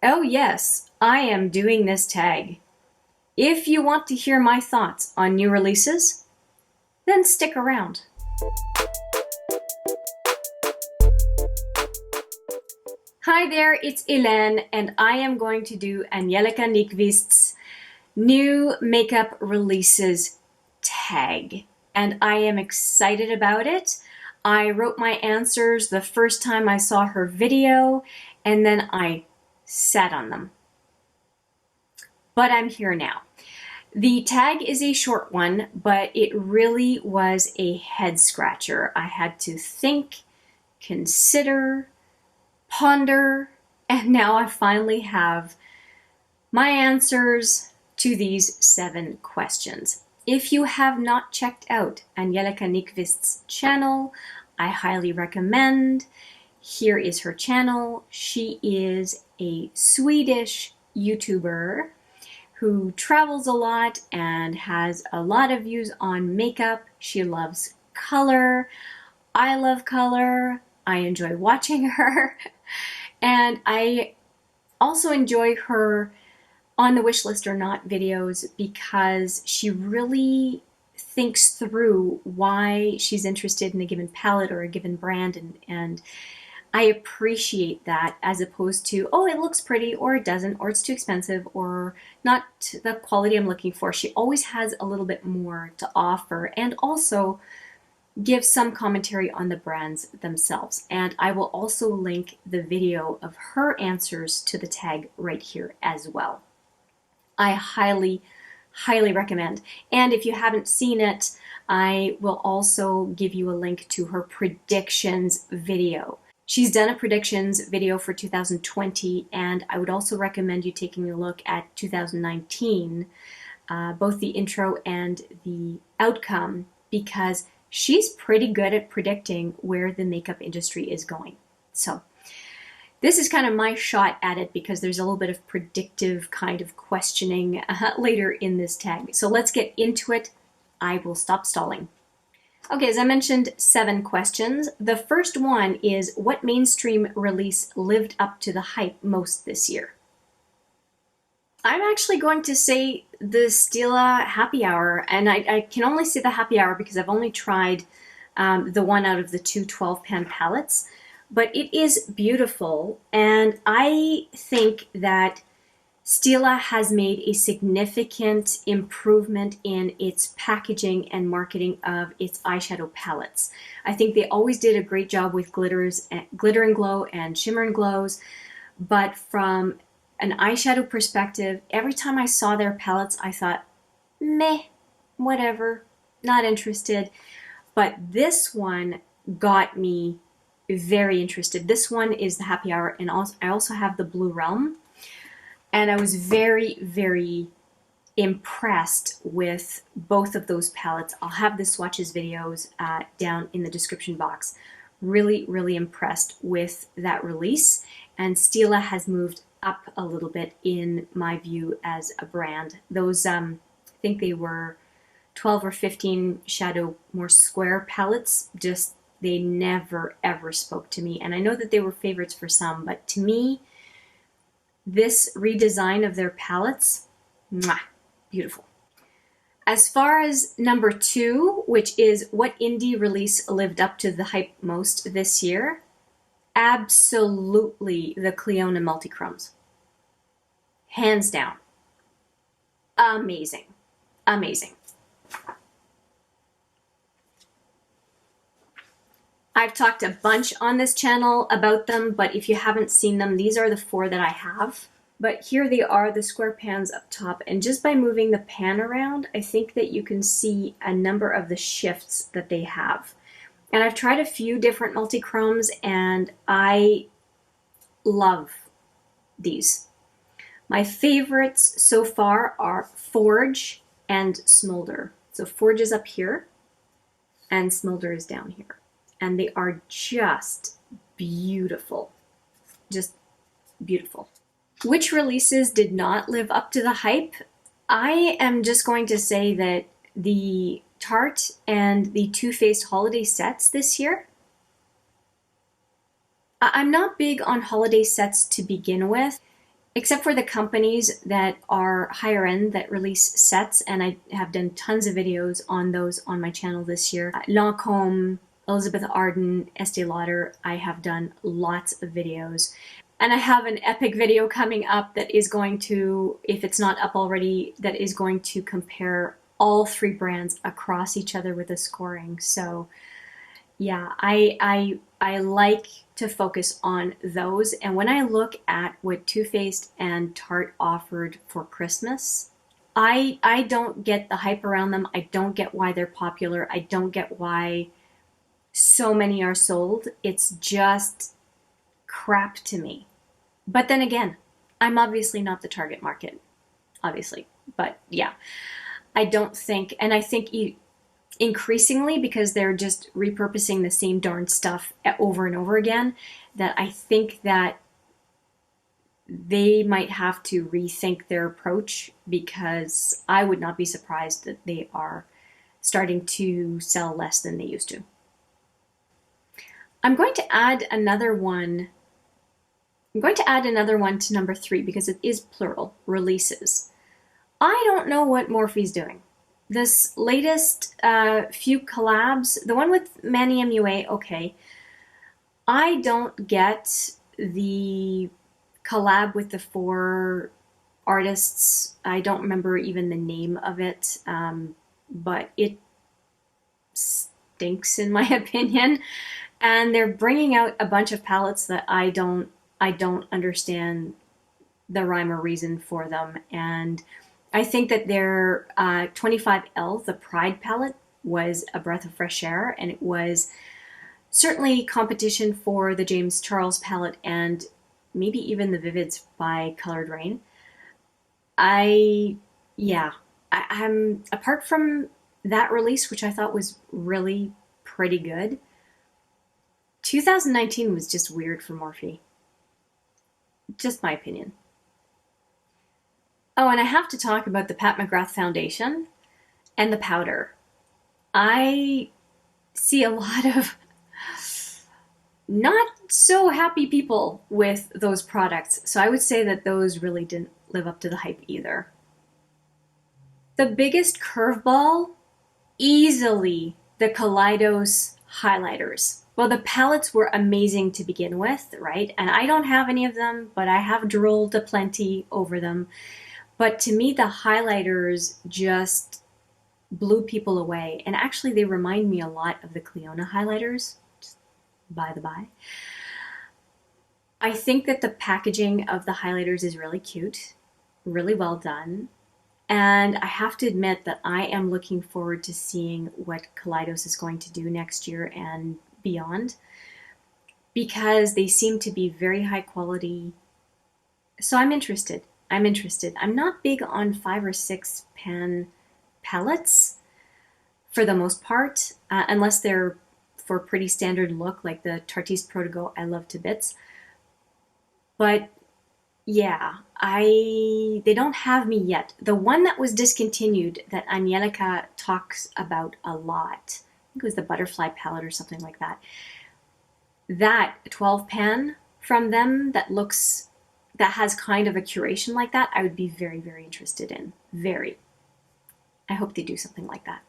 Oh yes, I am doing this tag. If you want to hear my thoughts on new releases, then stick around. Hi there, it's Hélène, and I am going to do Angelica Nyqvist's new makeup releases tag. And I am excited about it. I wrote my answers the first time I saw her video, and then I sat on them. But I'm here now. The tag is a short one, but it really was a head scratcher. I had to think, consider, ponder, and now I finally have my answers to these 7 questions. If you have not checked out Angelica Nyqvist's channel, I highly recommend. Here is her channel. She is a Swedish YouTuber who travels a lot and has a lot of views on makeup. She loves color. I love color. I enjoy watching her. And I also enjoy her on the wish list or not videos because she really thinks through why she's interested in a given palette or a given brand, and I appreciate that, as opposed to, oh, it looks pretty or it doesn't, or it's too expensive or not the quality I'm looking for. She always has a little bit more to offer and also give some commentary on the brands themselves. And I will also link the video of her answers to the tag right here as well. I highly recommend. And if you haven't seen it, I will also give you a link to her predictions video. She's done a predictions video for 2020, and I would also recommend you taking a look at 2019, both the intro and the outcome, because she's pretty good at predicting where the makeup industry is going. So this is kind of my shot at it because there's a little bit of predictive kind of questioning later in this tag. So let's get into it. I will stop stalling. Okay, as I mentioned, 7 questions. The first one is, what mainstream release lived up to the hype most this year? I'm actually going to say the Stila Happy Hour, and I can only say the Happy Hour because I've only tried the one out of the 2 12-pan palettes. But it is beautiful, and I think that Stila has made a significant improvement in its packaging and marketing of its eyeshadow palettes. I think they always did a great job with glitter and glow and shimmer and glows, but from an eyeshadow perspective, every time I saw their palettes, I thought, meh, whatever, not interested. But this one got me very interested. This one is the Happy Hour, and I also have the Blue Realm, and I was very impressed with both of those palettes. I'll have the swatches videos down in the description box. Really impressed with that release, and Stila has moved up a little bit in my view as a brand. Those I think they were 12 or 15 shadow more square palettes, just they never ever spoke to me. And I know that they were favorites for some, but to me, this redesign of their palettes, mwah, beautiful. As far as number 2, which is what indie release lived up to the hype most this year, absolutely the Cliona Multichromes. Hands down. Amazing. I've talked a bunch on this channel about them, but if you haven't seen them, these are the 4 that I have. But here they are, the square pans up top, and just by moving the pan around, I think that you can see a number of the shifts that they have. And I've tried a few different multichromes, and I love these. My favorites so far are Forge and Smolder. So Forge is up here, and Smolder is down here. And they are just beautiful. Just beautiful. Which releases did not live up to the hype? I am just going to say that the Tarte and the Too Faced holiday sets this year, I'm not big on holiday sets to begin with. except for the companies that are higher end that release sets, and I have done tons of videos on those on my channel this year. Lancome, Elizabeth Arden, Estee Lauder, I have done lots of videos. And I have an epic video coming up that is going to, if it's not up already, that is going to compare all three brands across each other with the scoring. So yeah, I like to focus on those. And when I look at what Too Faced and Tarte offered for Christmas, I don't get the hype around them. I don't get why they're popular. I don't get why so many are sold. It's just crap to me. But then again, I'm obviously not the target market, obviously. But yeah, I don't think, and I think increasingly, because they're just repurposing the same darn stuff over and over again, that I think that they might have to rethink their approach, because I would not be surprised that they are starting to sell less than they used to. I'm going to add another one. I'm going to add another one to number 3 because it is plural, releases. I don't know what Morphe's doing. This latest few collabs, the one with Manny MUA, okay. I don't get the collab with the 4 artists. I don't remember even the name of it, but it stinks in my opinion. And they're bringing out a bunch of palettes that I don't understand the rhyme or reason for them. And I think that their 25L, the Pride palette, was a breath of fresh air, and it was certainly competition for the James Charles palette and maybe even the Vivids by Colored Rain. I'm apart from that release, which I thought was really pretty good, 2019 was just weird for Morphe. Just my opinion. Oh, and I have to talk about the Pat McGrath foundation and the powder. I see a lot of not so happy people with those products, so I would say that those really didn't live up to the hype either. The biggest curveball, easily the Kaleidos highlighters. Well, the palettes were amazing to begin with, right? And I don't have any of them, but I have drooled aplenty over them. But to me, the highlighters just blew people away. And actually, they remind me a lot of the Clionadh highlighters, just by the by. I think that the packaging of the highlighters is really cute, really well done. And I have to admit that I am looking forward to seeing what Kaleidos is going to do next year and beyond, because they seem to be very high quality. So I'm interested. I'm not big on 5 or 6 pan palettes for the most part, unless they're for a pretty standard look like the Tarteist Protego I love to bits. But yeah, they don't have me yet. The one that was discontinued that Angelica talks about a lot, I think it was the Butterfly palette or something like that. That 12 pan from them that has kind of a curation like that, I would be very, very interested in. Very. I hope they do something like that.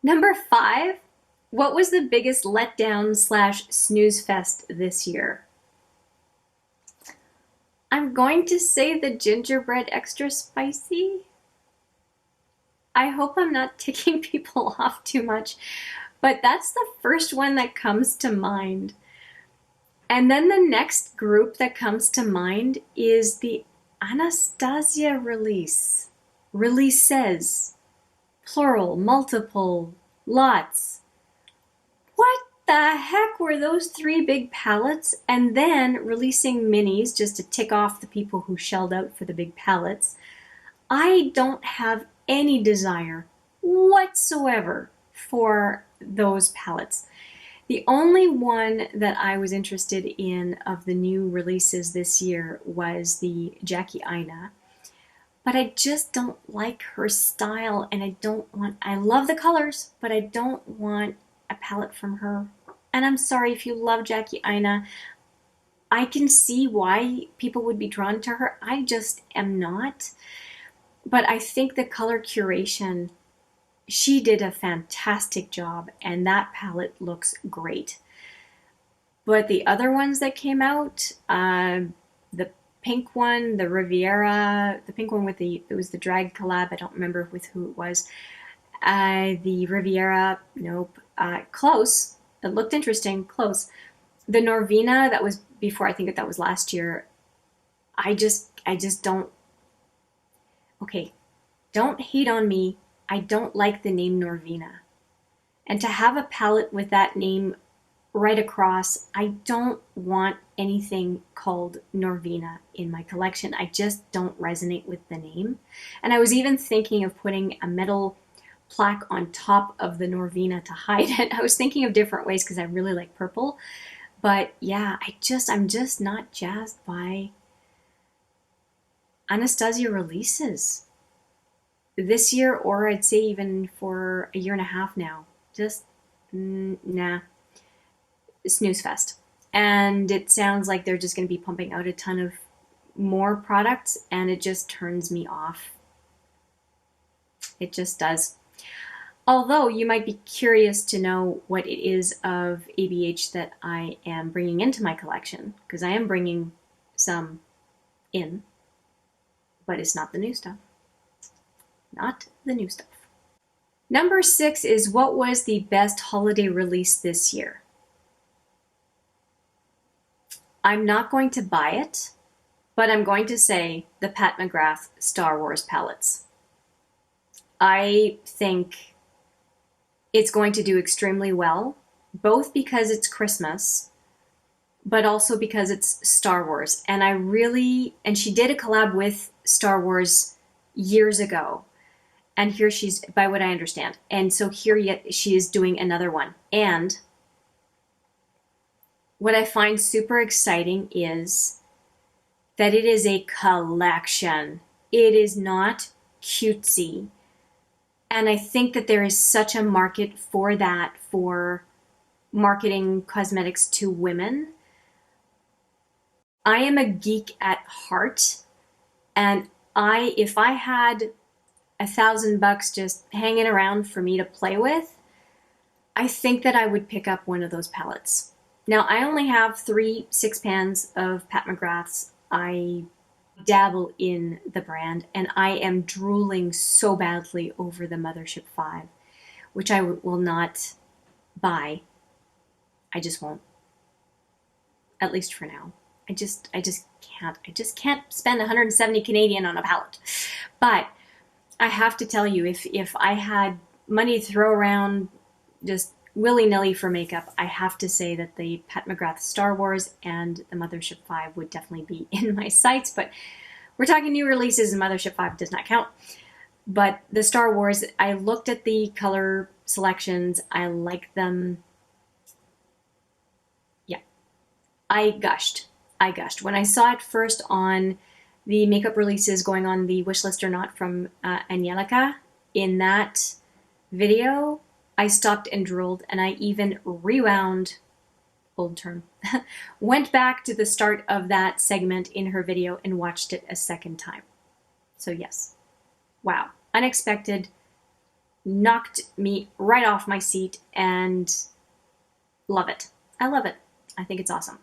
Number 5, what was the biggest letdown / snooze fest this year? I'm going to say the gingerbread extra spicy. I hope I'm not ticking people off too much, but that's the first one that comes to mind. And then the next group that comes to mind is the Anastasia release. Releases. Plural, multiple, lots. What the heck were those 3 big palettes? And then releasing minis just to tick off the people who shelled out for the big palettes. I don't have any desire whatsoever for those palettes. The only one that I was interested in of the new releases this year was the Jackie Aina. But I just don't like her style, and I love the colors, but I don't want a palette from her. And I'm sorry if you love Jackie Aina. I can see why people would be drawn to her. I just am not. But I think the color curation, she did a fantastic job, and that palette looks great. But the other ones that came out, the pink one, the Riviera, the pink one with it was the drag collab. I don't remember with who it was. The Riviera, nope. Close. It looked interesting. Close. The Norvina, that was before, I think that was last year. I just don't. Okay, don't hate on me. I don't like the name Norvina. And to have a palette with that name right across, I don't want anything called Norvina in my collection. I just don't resonate with the name. And I was even thinking of putting a metal plaque on top of the Norvina to hide it. I was thinking of different ways because I really like purple. But yeah, I'm just not jazzed by Anastasia releases this year, or I'd say even for a year and a half now. Just nah. Snoozefest. And it sounds like they're just going to be pumping out a ton of more products, and it just turns me off. It just does. Although you might be curious to know what it is of ABH that I am bringing into my collection, because I am bringing some in, but it's not the new stuff. Not the new stuff. Number 6 is what was the best holiday release this year? I'm not going to buy it, but I'm going to say the Pat McGrath Star Wars palettes. I think it's going to do extremely well, both because it's Christmas, but also because it's Star Wars. And she did a collab with Star Wars years ago. And here she's, by what I understand. And so here she is doing another one. And what I find super exciting is that it is a collection. It is not cutesy. And I think that there is such a market for that, for marketing cosmetics to women. I am a geek at heart, and if I had $1,000 just hanging around for me to play with, I think that I would pick up one of those palettes. Now, I only have 3 6-pans of Pat McGrath's. I dabble in the brand, and I am drooling so badly over the Mothership 5, which I will not buy. I just won't. At least for now. I just can't. I just can't spend 170 Canadian on a palette. But I have to tell you, if I had money to throw around just willy-nilly for makeup, I have to say that the Pat McGrath Star Wars and the Mothership 5 would definitely be in my sights, but we're talking new releases and Mothership 5 does not count. But the Star Wars, I looked at the color selections, I like them. Yeah, I gushed. When I saw it first on the makeup releases going on the Wishlist or Not from Angelica, in that video, I stopped and drooled, and I even rewound, old term, went back to the start of that segment in her video and watched it a second time. So yes, wow, unexpected, knocked me right off my seat, and love it. I love it. I think it's awesome.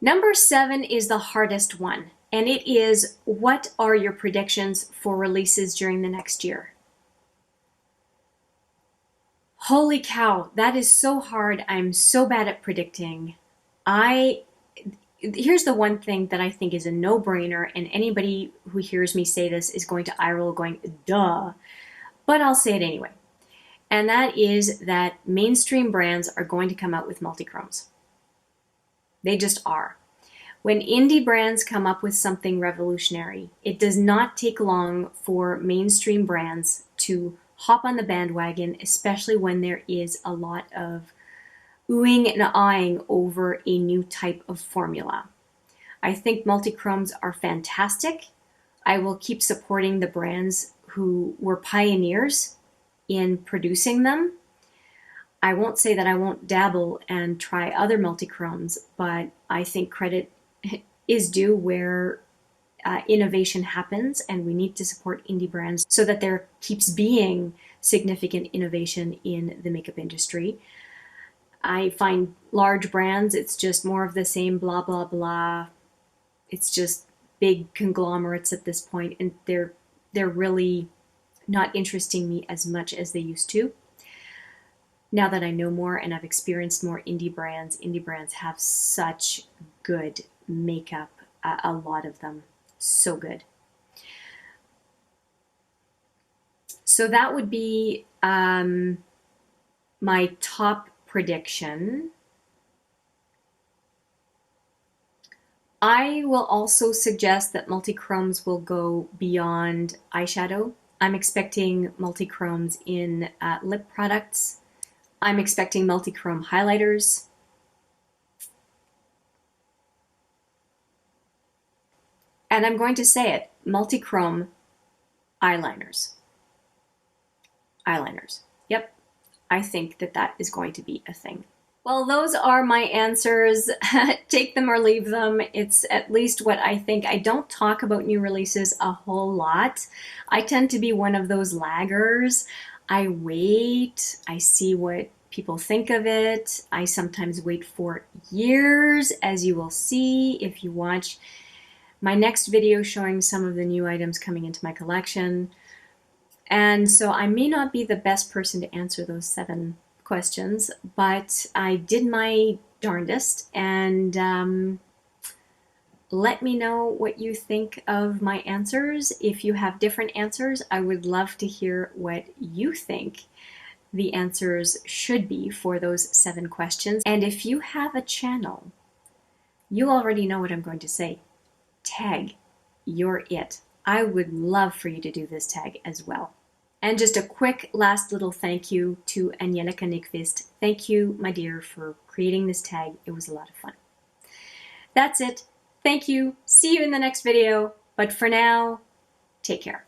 Number 7 is the hardest one, and it is, what are your predictions for releases during the next year? Holy cow, that is so hard. I'm so bad at predicting. Here's the one thing that I think is a no-brainer, and anybody who hears me say this is going to eye roll going, duh, but I'll say it anyway. And that is that mainstream brands are going to come out with multi-chromes. They just are. When indie brands come up with something revolutionary, it does not take long for mainstream brands to hop on the bandwagon, especially when there is a lot of oohing and aahing over a new type of formula. I think multi-chromes are fantastic. I will keep supporting the brands who were pioneers in producing them. I won't say that I won't dabble and try other multi-chromes, but I think credit is due where innovation happens, and we need to support indie brands so that there keeps being significant innovation in the makeup industry. I find large brands, it's just more of the same blah, blah, blah. It's just big conglomerates at this point, and they're really not interesting me as much as they used to. Now that I know more and I've experienced more indie brands have such good makeup, a lot of them, so good. So that would be my top prediction. I will also suggest that multi-chromes will go beyond eyeshadow. I'm expecting multi-chromes in lip products. I'm expecting multi-chrome highlighters. And I'm going to say it, multi-chrome eyeliners. Eyeliners. Yep, I think that that is going to be a thing. Well, those are my answers. Take them or leave them. It's at least what I think. I don't talk about new releases a whole lot. I tend to be one of those laggers. I wait, I see what people think of it. I sometimes wait for years, as you will see if you watch my next video showing some of the new items coming into my collection. And so I may not be the best person to answer those 7 questions, but I did my darndest, and let me know what you think of my answers. If you have different answers, I would love to hear what you think the answers should be for those 7 questions. And if you have a channel, you already know what I'm going to say. Tag, you're it. I would love for you to do this tag as well. And just a quick last little thank you to Angelica Nyqvist. Thank you, my dear, for creating this tag. It was a lot of fun. That's it. Thank you. See you in the next video. But for now, take care.